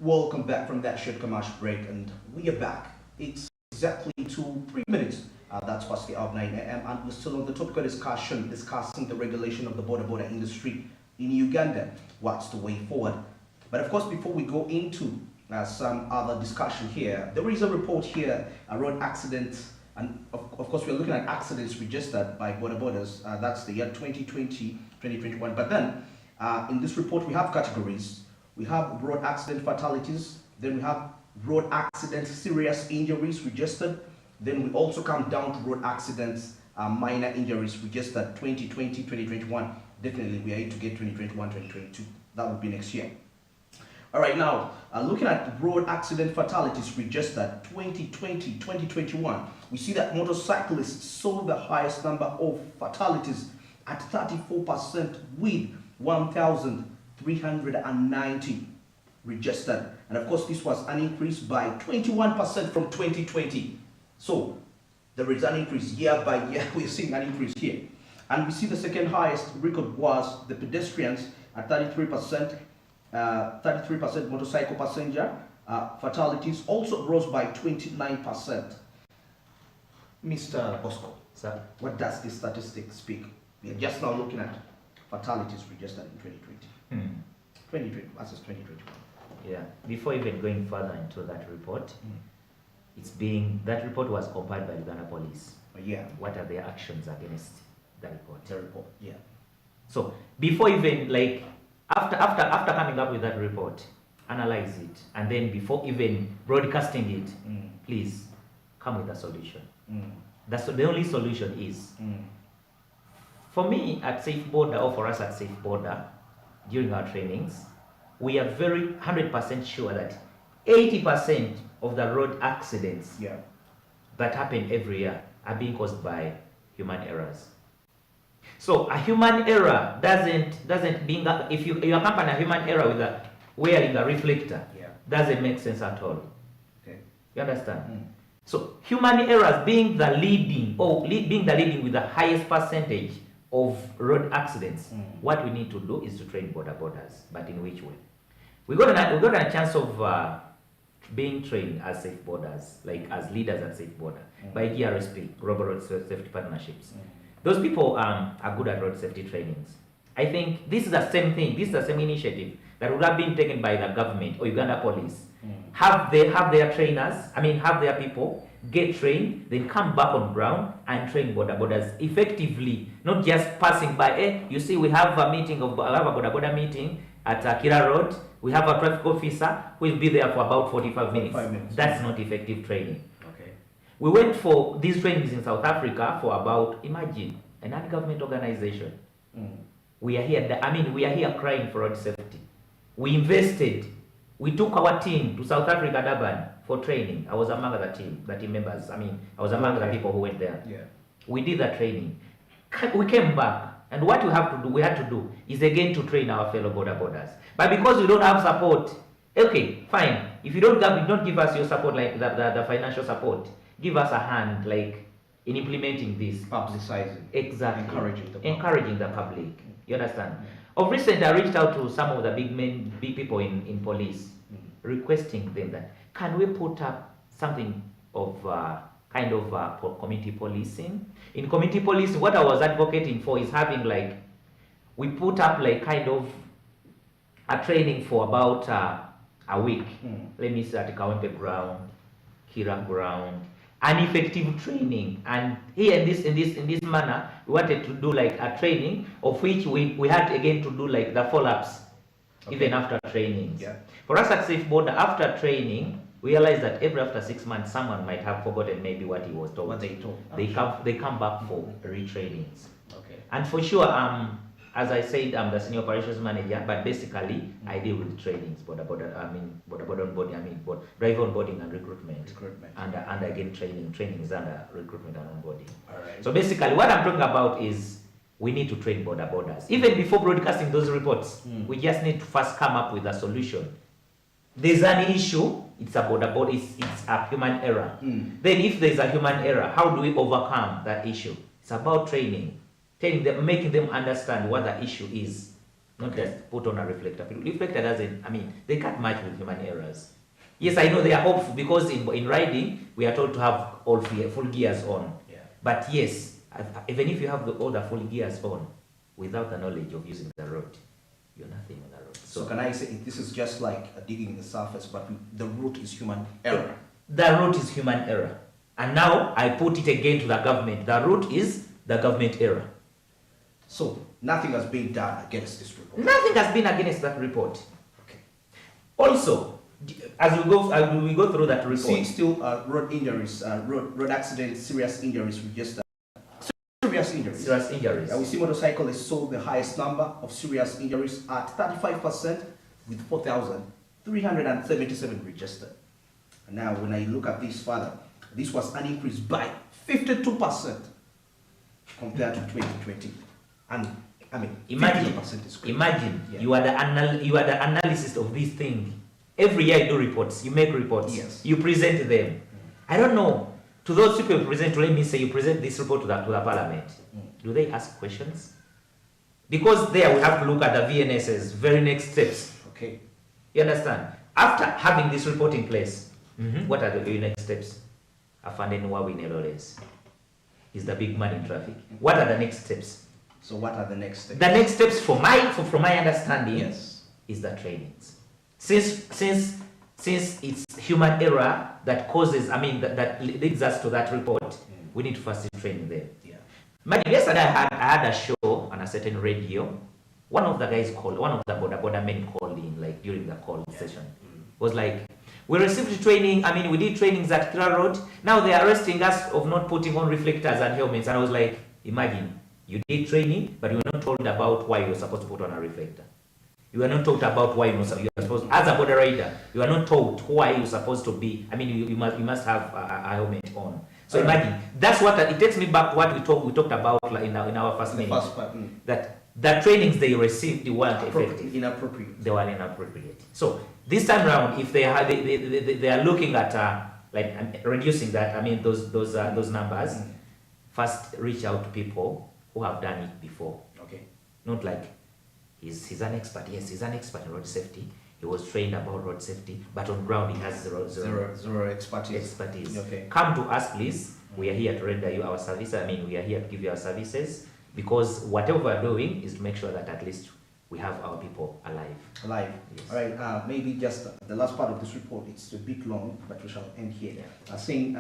Welcome back from that short commercial break, and we are back. It's exactly 3 minutes. That's past the hour of 9 a.m. and we're still on the topic of discussion, discussing the regulation of the Boda industry in Uganda. What's the way forward? But of course, before we go into some other discussion here, there is a report here, a road accident, and of course, we're looking at accidents registered by Bodas. That's the year 2020, 2021. But then, in this report, we have categories. We have road accident fatalities, then we have road accident serious injuries registered, then we also come down to road accidents minor injuries registered 2020, 2021. Definitely we are here to get 2021, 2022. That will be next year. All right, now looking at road accident fatalities registered 2020, 2021, we see that motorcyclists saw the highest number of fatalities at 34% with 1,390 registered, and of course this was an increase by 21% from 2020. So there is an increase year by year. We're seeing an increase here, and we see the second highest record was the pedestrians at 33%. 33% motorcycle passenger fatalities also rose by 29%. Mr. Bosco, sir, what does this statistic speak? We are just now looking at fatalities registered in 2020. 2020 versus 2021. Yeah. Before even going further into that report, that report was compiled by Uganda Police. Yeah. What are their actions against the report? The report. Yeah. So before even after coming up with that report, analyze it, and then before even broadcasting it, please come with a solution. That's the only solution is. For me at Safe Boda, or for us at Safe Boda, during our trainings, we are very 100% sure that 80% of the road accidents that happen every year are being caused by human errors. So a human error doesn't being if you accompany a human error with wearing a reflector, doesn't make sense at all. Okay. You understand? So human errors being the leading with the highest percentage of road accidents, what we need to do is to train bodas. But in which way? We got a chance of being trained as safe bodas, like as leaders at Safe Boda, by GRSP, Global Road Safety Partnerships. Those people are good at road safety trainings. I think this is the same thing. This is the same initiative that would have been taken by the government or Uganda Police. Have their trainers, have their people get trained, then come back on ground and train bodas effectively, not just passing by. You see, we have a boda meeting at Kira Road. We have a traffic officer who will be there for about 45 minutes. That's not effective training. Okay. We went for these trainings in South Africa for about, imagine, a non-government organization. We are here crying for road safety. We invested. We took our team to South Africa, Durban, for training. I was among the team members. I was among the people who went there. Yeah. We did the training. We came back, and what we had to do is again to train our fellow bodas. But because we don't have support, okay, fine. If you don't give us your support, like the financial support, give us a hand, like in implementing this. Publicizing. Exactly. Encouraging the public. You understand? Of recent, I reached out to some of the big people in police, requesting them that, can we put up something of community policing? In community policing, what I was advocating for is having we put up a training for about a week. Let me say at Kawempe ground, Kira ground, an effective training. And here in this manner, we wanted to do a training of which we had again to do the follow-ups, even after trainings. Yeah. For us at Safe Boda, after training, we realized that after 6 months, someone might have forgotten maybe what he was told. What they told. They come back for retrainings. Okay. And for sure, as I said, I'm the senior operations manager, but basically I deal with trainings, driver onboarding and recruitment. And again training is under recruitment and onboarding. All right. So basically what I'm talking about is we need to train bodas. Even before broadcasting those reports, we just need to first come up with a solution. There's an issue, it's a it's a human error. Then if there's a human error, how do we overcome that issue? It's about training them, making them understand what the issue is. not Okay. just put on a reflector. Reflector doesn't, I mean, they can't match with human errors. Yes, I know they are hopeful because in riding, we are told to have all full gears on. Yeah. But yes, even if you have all the full gears on, without the knowledge of using the road, you're nothing on the road. So can I say this is just like digging the surface, but the root is human error? The root is human error. And now I put it again to the government. The root is the government error. So nothing has been done against this report? Nothing has been against that report. Okay. Also, as we go through that report, See, still road injuries, road accidents, serious injuries registered. Serious injuries. serious injuries. We see motorcyclists saw the highest number of serious injuries at 35% with 4,377 registered. And now when I look at this further, this was an increase by 52% compared to 2020. And I mean, Imagine, 52% is crazy. imagine Yeah. you are the analysis of this thing. Every year you do reports, you make reports, Yes. you present them. I don't know. To those people you present, let me say you present this report to the parliament. Do they ask questions? Because there we have to look at the VNS's very next steps. Okay. You understand? After having this report in place, what are the very next steps? Afande Nwabwine Lawrence is the big man in traffic. What are the next steps? So what are the next steps? The next steps, from my understanding, Yes. is the trainings. Since it's human error that causes, I mean, that leads us to that report, we need to first train them. Yeah. Imagine yesterday I had a show on a certain radio. One of the guys called, one of the Boda men called in, like during the call session, was like, we received training, I mean, we did trainings at Kira Road. Now they are arresting us of not putting on reflectors and helmets. And I was like, imagine, you did training, but you were not told about why you were supposed to put on a reflector. You are not taught about why you are supposed to, as a border rider, you are not taught why you're supposed to be, I mean, you must have a helmet on. So imagine, that's what, it takes me back to what we talked about in our first meeting. First part, That the trainings they received, they weren't effective. Inappropriate. They were inappropriate. So this time around, if they are looking at like reducing that, I mean those numbers, first reach out to people who have done it before. Okay. Not like he's an expert. Yes, he's an expert in road safety. He was trained about road safety, but on ground he has Zero expertise. Okay. Come to us, please. We are here to render you our service. I mean, we are here to give you our services, because whatever we are doing is to make sure that at least we have our people alive. Alive. Yes. All right. Maybe just the last part of this report. It's a bit long, but we shall end here. Yeah. Saying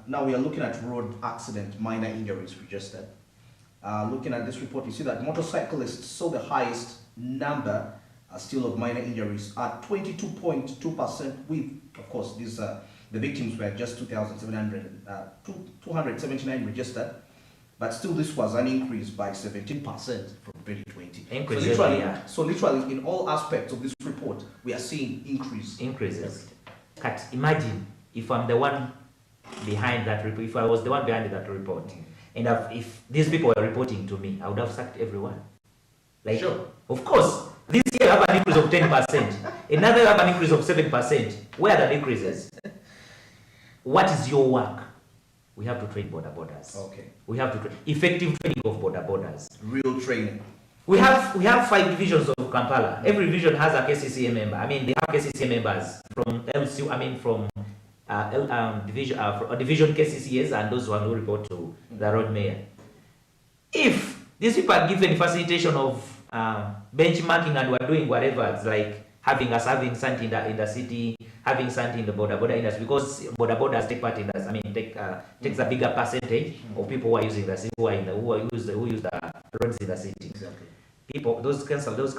now we are looking at road accident, minor injuries registered. Looking at this report, you see that motorcyclists saw the highest number still of minor injuries at 22.2%. With, of course, these the victims were just 279 registered. But still, this was an increase by 17% from 2020. So literally, in all aspects of this report, we are seeing increases. Cut. Imagine if I'm the one behind that report. If I was the one behind that report, and if these people were reporting to me, I would have sacked everyone. Like, sure. Of course, this year I have an increase of 10%. Another year I have an increase of 7%. Where are the increases? What is your work? We have to train borders. Okay. We have to train effective training of borders. Real training. We have 5 divisions of Kampala. Every division has a KCCA member. I mean, they have KCCA members from LCU. I mean, from division KCCAs and those who report to the road mayor. If these people are given facilitation of benchmarking and we're doing whatever, it's like having something in the city, having something in the border industry, because borders take part in that. I mean, takes a bigger percentage of people who are using the city, who use the roads in the city. Exactly. People, those councillors,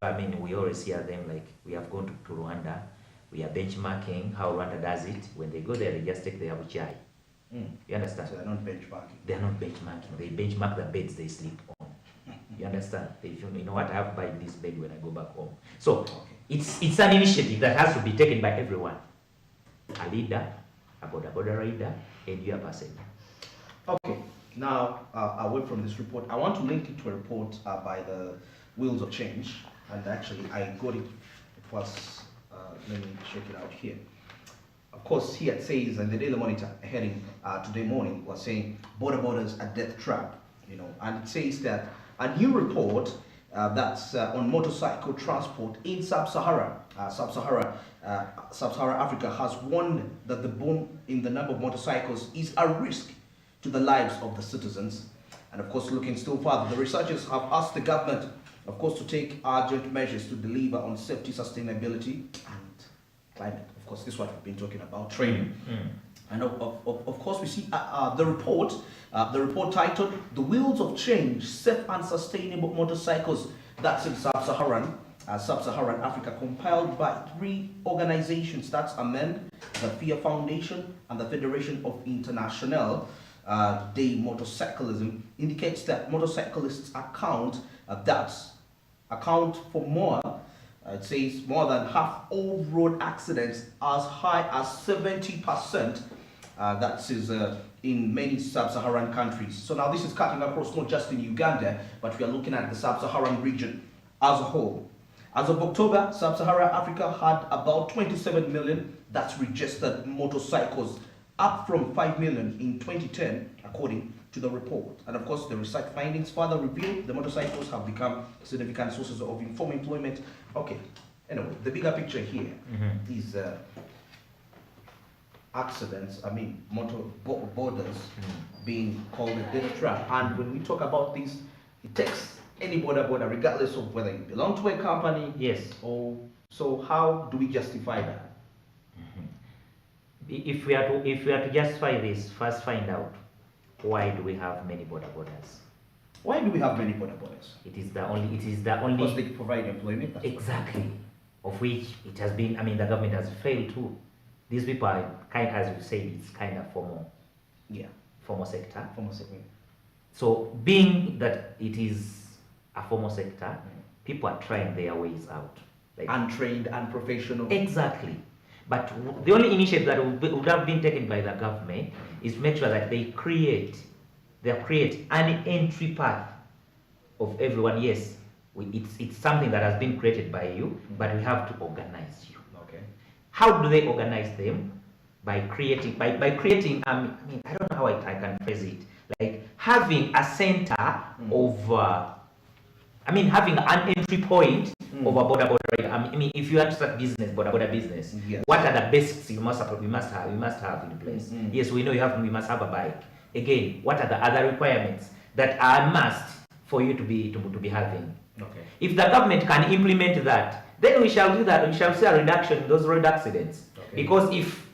I mean, we always hear them like, we have gone to Rwanda, we are benchmarking how Rwanda does it. When they go there, they just take their chai. You understand? So they're not benchmarking. They are not benchmarking. They benchmark the beds they sleep on. You understand? You know what, I have to buy this bed when I go back home. So it's an initiative that has to be taken by everyone. A leader, a border rider, and you a person. Okay. Now, away from this report, I want to link it to a report by the Wheels of Change, and actually I got it. It was let me check it out here. Of course, here it says, and the Daily Monitor heading today morning was saying borders a death trap, and it says that a new report that's on motorcycle transport in Sub-Saharan Africa has warned that the boom in the number of motorcycles is a risk to the lives of the citizens. And of course, looking still further, the researchers have asked the government, of course, to take urgent measures to deliver on safety, sustainability, and climate. Of course, this is what we've been talking about, training. And of course, we see the report titled "The Wheels of Change: Safe and Sustainable Motorcycles." That's in Sub-Saharan Africa, compiled by 3 organizations. That's AMEN, the FIA Foundation, and the Federation of International de Motorcyclism. Indicates that motorcyclists account for more. It says more than half all road accidents, as high as 70%. That is in many sub-Saharan countries. So now this is cutting across not just in Uganda, but we are looking at the sub-Saharan region as a whole. As of October, sub-Saharan Africa had about 27 million that's registered motorcycles, up from 5 million in 2010, according to the report. And of course, the research findings further reveal the motorcycles have become significant sources of informal employment. Okay, anyway, the bigger picture here is accidents, borders being called a death trap. And when we talk about this, it takes any border, regardless of whether you belong to a company. Yes. Or so, how do we justify that? If we are to justify this, first find out why do we have many borders. Why do we have many borders? It is the only. Because they provide employment. Exactly. Of which it has been. The government has failed to. These people are as you say, it's kind of formal. Yeah. Formal sector. Formal sector. So being that it is a formal sector, people are trying their ways out. Like untrained, unprofessional. Exactly. But the only initiative that would have been taken by the government is to make sure that they create an entry path of everyone. Yes, it's something that has been created by you, but we have to organize you. Okay. How do they organize them? By creating, I don't know how I can phrase it. Like having a center of, having an entry point of a border. If you want to start business, border business, yes. What are the basics you must have in place? Yes, we know we must have a bike. Again, what are the other requirements that are a must for you to be having? Okay. If the government can implement that, then we shall do that. We shall see a reduction in those road accidents. Okay. Because if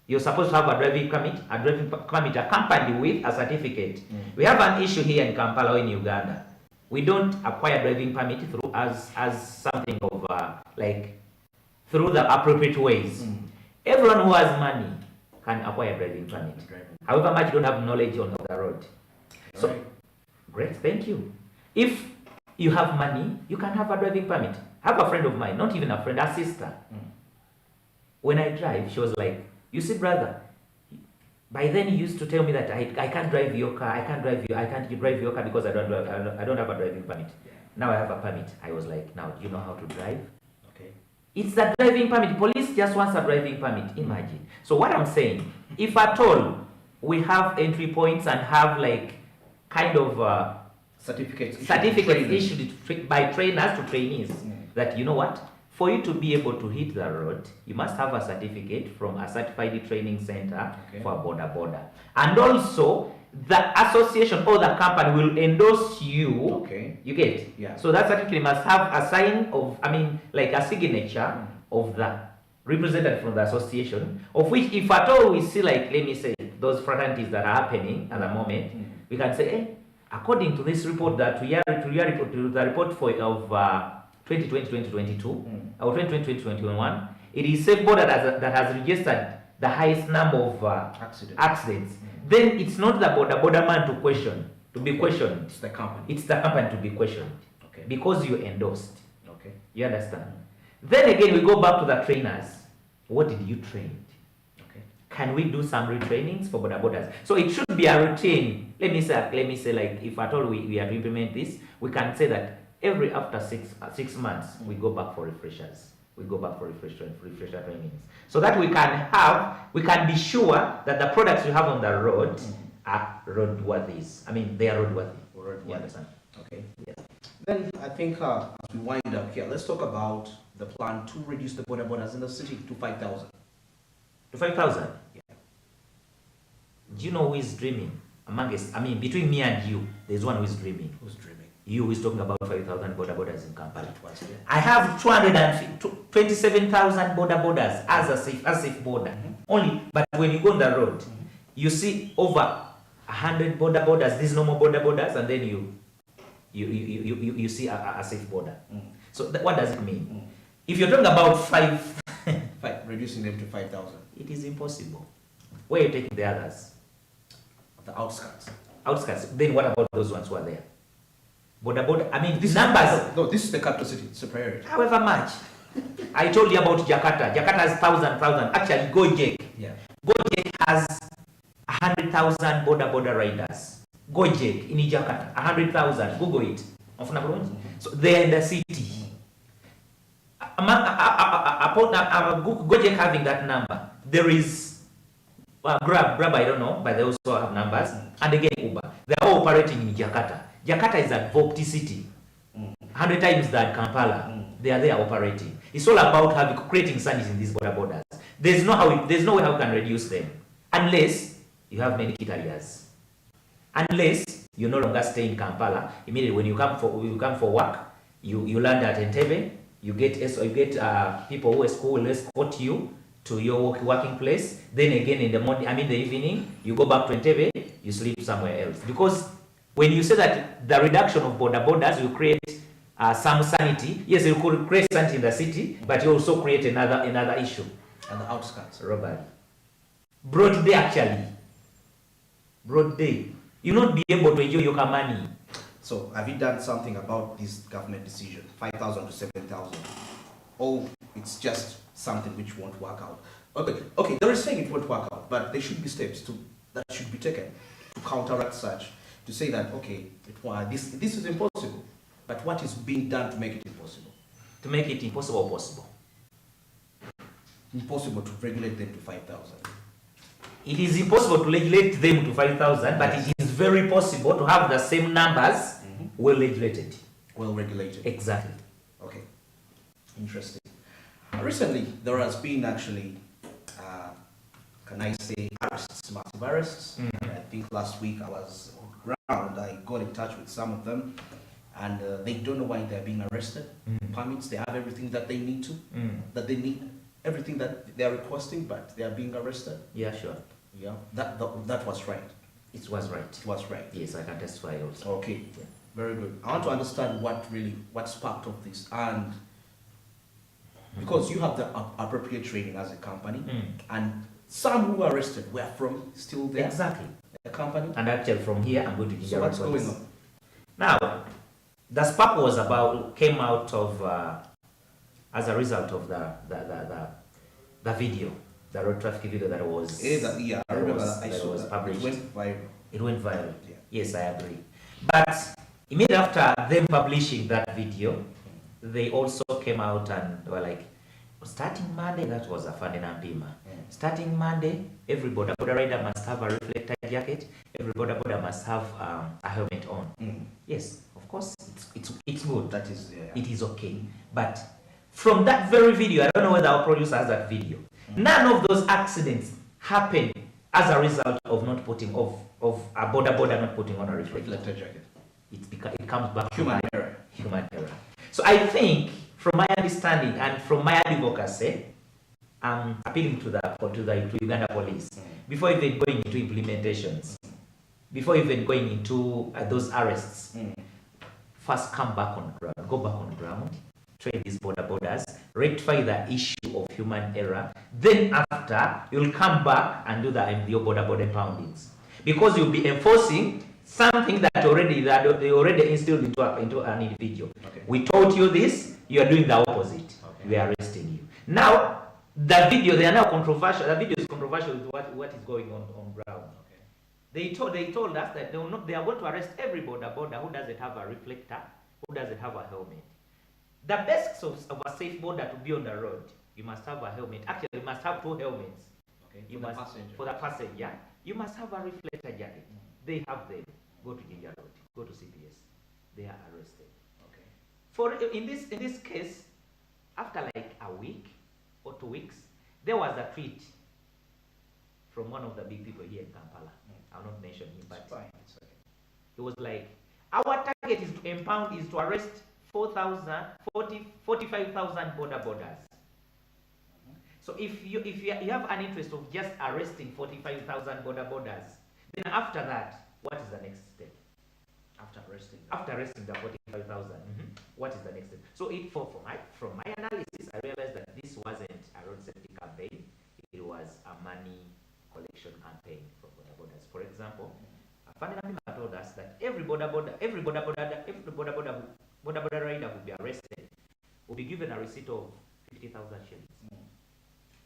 you're supposed to have a driving permit accompanied with a certificate. We have an issue here in Kampala or in Uganda. We don't acquire driving permit through as something of through the appropriate ways. Everyone who has money can acquire driving permit. However much you don't have knowledge on the road. So, great, thank you. If you have money, you can have a driving permit. I have a friend of mine, not even a friend, a sister. When I drive, she was like, "You see, brother, by then he used to tell me that I can't drive your car, I can't drive your car because I don't have a driving permit. Now I have a permit." I was like, "Now, do you know how to drive?" Okay. It's the driving permit. Police just wants a driving permit. Imagine. So what I'm saying, if at all we have entry points and have certificates issued by trainers to trainees, that you know what? For you to be able to hit the road, you must have a certificate from a certified training center for border. And also, the association or the company will endorse you. Okay. You get? Yeah. So that certificate must have a sign of, a signature of the representative from the association, of which if at all we see, let me say, those fraternities that are happening at the moment, we can say, hey, according to this report that we are to the report of 2020-2022 or 2020-2021, it is safe border that has registered the highest number of accidents. Then it's not the border man to be questioned. It's the company. It's the company to be questioned. Okay. Because you endorsed. Okay. You understand? Then again, we go back to the trainers. What did you train? Okay. Can we do some retrainings for borders? So it should be a routine. Let me say, if at all we are to implement this, we can say that every after 6 months, we go back for refreshers. We go back for refresher trainings. So that we can be sure that the products we have on the road are roadworthy. They are roadworthy. You understand? Okay. Yes. Then I think as we wind up here, let's talk about the plan to reduce the borders in the city to 5,000. To 5,000? Yeah. Do you know who is dreaming? Amongst, I mean, between me and you, there's one who is dreaming. Who's dreaming? You is talking about 5,000 borders in Kampala. Yeah. I have 227,000 borders as a safe border. Only, but when you go on the road, you see over 100 borders, these normal borders, and then you see a safe border. So what does it mean? If you're talking about reducing them to 5,000, it is impossible. Where are you taking the others? The outskirts. Outskirts. Then what about those ones who are there? Border. I mean, these numbers. No, this is the capital city. It's a priority. However much. I told you about Jakarta. Jakarta has 1,000. Actually, Gojek. Yeah. Gojek has 100,000 border riders. Gojek in Jakarta, 100,000. Google it. So they are in the city. Gojek having that number, there is Grab, I don't know, but they also have numbers. And again, Uber. They are all operating in Jakarta. Jakarta is a Vopti city. 100 times that Kampala. They are there operating. It's all about creating sanity in these borders. There's no way how we can reduce them. Unless you have many carriers. Unless you no longer stay in Kampala. Immediately when you come for work, you land at Entebbe, you get people who will escort you to your working place. Then again in the morning, the evening, you go back to Entebbe, you sleep somewhere else. Because when you say that the reduction of borders will create some sanity, yes, you could create sanity in the city, but you also create another issue. And the outskirts. Robert. Broad day actually. Broad day. You will not be able to enjoy your money. So have you done something about this government decision, 5,000 to 7,000? Or it's just something which won't work out? Okay, they're saying it won't work out, but there should be steps that should be taken to counteract such, to say that, okay, this is impossible, but what is being done to make it impossible? To make it impossible possible? Impossible to regulate them to 5,000. It is impossible to regulate them to 5,000, but it is very possible to have the same numbers well regulated. Well regulated. Exactly. Okay. Interesting. Recently, there has been actually, can I say, arrests, massive arrests. I think last week I was on ground, I got in touch with some of them, and they don't know why they're being arrested. Permits, they have everything that they need to, that they need, everything that they are requesting, but they are being arrested. Yeah, sure. Yeah, that was right. It was right. It was right. Yes, I can testify also. Okay, yeah. Very good. I want to understand what sparked of this, and because you have the appropriate training as a company, and some who were arrested were from still there. Exactly. The company. And actually from here, I'm going to give So what's going on? Now, the spark came out of as a result of the video, the road traffic video that was published. It went viral. It went viral. Yeah. Yes, I agree. But immediately after them publishing that video, they also came out and were like, starting Monday, that was a fun and Pima. Starting Monday, every border rider must have a reflector jacket. Every border must have a helmet on. Yes, of course, it's good. That is, it is okay. But from that very video, I don't know whether our producer has that video. None of those accidents happened as a result of not putting of a border not putting on a reflector jacket. It comes back to human error. Human error. So I think, from my understanding and from my advocacy, I'm appealing to Uganda Police before even going into implementations, before even going into those arrests. First, come back on ground, go back on ground, train these borders, rectify the issue of human error. Then after, you'll come back and do the MDO border poundings, because you'll be enforcing something that they already instilled into an individual. Okay. We taught you this, you are doing the opposite. Okay. We are arresting you. Now, the video, they are now controversial. The video is controversial with what is going on ground. Okay. They told us that they are going to arrest every border who doesn't have a reflector, who doesn't have a helmet. The best source of a safe border to be on the road, you must have a helmet. Actually, you must have 2 helmets. Okay. For the passenger, you must have a reflector jacket. They have them. Go to Ginger Road. Go to CPS. They are arrested. Okay. in this case, after like a week or 2 weeks, there was a tweet from one of the big people here in Kampala. I'll not mention him, but It's okay. it was like, our target is to impound, is to arrest 45,000 borders. So if you have an interest of just arresting 45,000 borders, then after that, what is the next step? After arresting the 45,000, what is the next step? So from my analysis, I realized that this wasn't a road safety campaign; it was a money collection campaign from borders. For example, Funding told us that every border rider who will be arrested will be given a receipt of 50,000 shillings.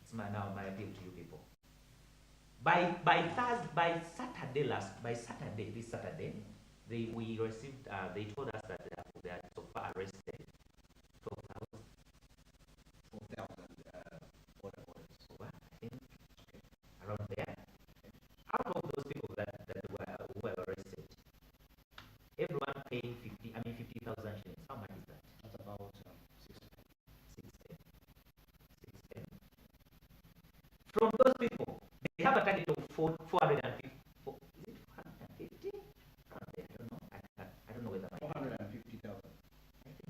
It's my appeal to you people. By Saturday, this Saturday, we received. They told us that they had so far arrested 4,000 border borders. So I think around there. Out of those people that were arrested, everyone paying 50,000 shillings. How much is that? That's about 610. From those people, they have a target of 450. Is it 450? I don't know. I don't know whether 450,000.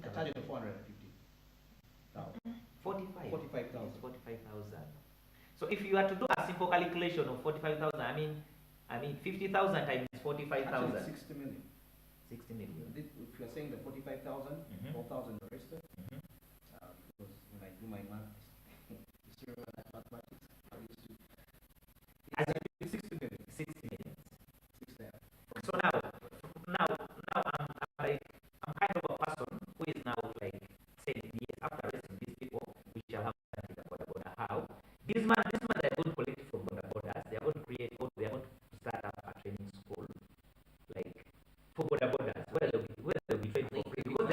A target of 450,000. 45,000. 45,000. So if you are to do a simple calculation of 45,000, I mean 50,000 times 45,000. 60 million. 60 million. If you are saying the 45,000, 4,000 arrested, because when I do my math, you still remember that mathematics? I used to. As in 60 million. 60 million. 60. So now I'm kind of a person who is now like saying, yes, after arresting these people, we shall have the border. How? This man they are going to collect from borders. They are going to create, they are going to start up a training school, like for borders, where they'll be trained for free. Because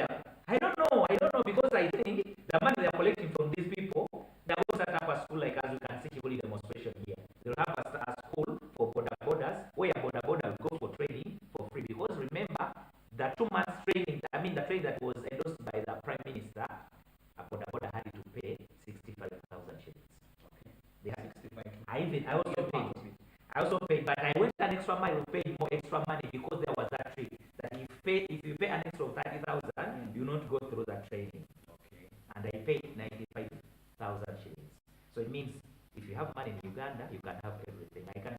I don't know, because I think the money they are collecting from these people, they are going to start up a school, like as you can see Kibuli demonstration here. They'll have a school for borders, where border will go for training for free. Because remember, the 2 months training, the training that was endorsed by the Prime Minister, a border had to pay 65,000 shillings. They had 65. I also paid, but I went an extra mile to pay more extra money because there was that trick that if you pay an extra of 30,000, you not go through that training. Okay. And I paid 95,000 shillings. So it means if you have money in Uganda, you can have everything. I can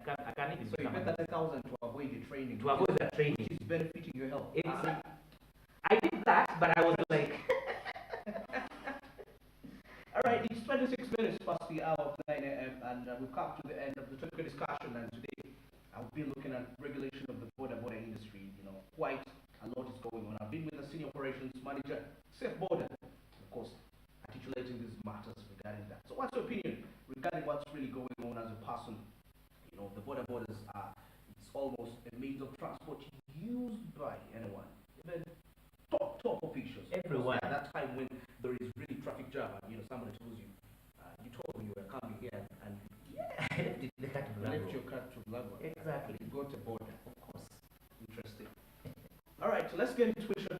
even. So you paid 30,000 to avoid the training. To avoid the training, which is benefiting your health. I did that, but I was like. Alright, it's 26 minutes past the hour of 9 a.m. and we've come to the end of the topic discussion, and today I'll be looking at regulation of the border industry. Quite a lot is going on. I've been with the Senior Operations Manager, Safe Boda, of course, articulating these matters regarding that. So what's your opinion regarding what's really going on as a person? The borders are, it's almost a means of transport used by anyone. Even top officials. Everyone. At that time when there is really traffic jam and somebody tells you, you told me you were coming here and left your car to Lagos. Exactly. You go to border. Of course. Interesting. Alright, so let's get into a short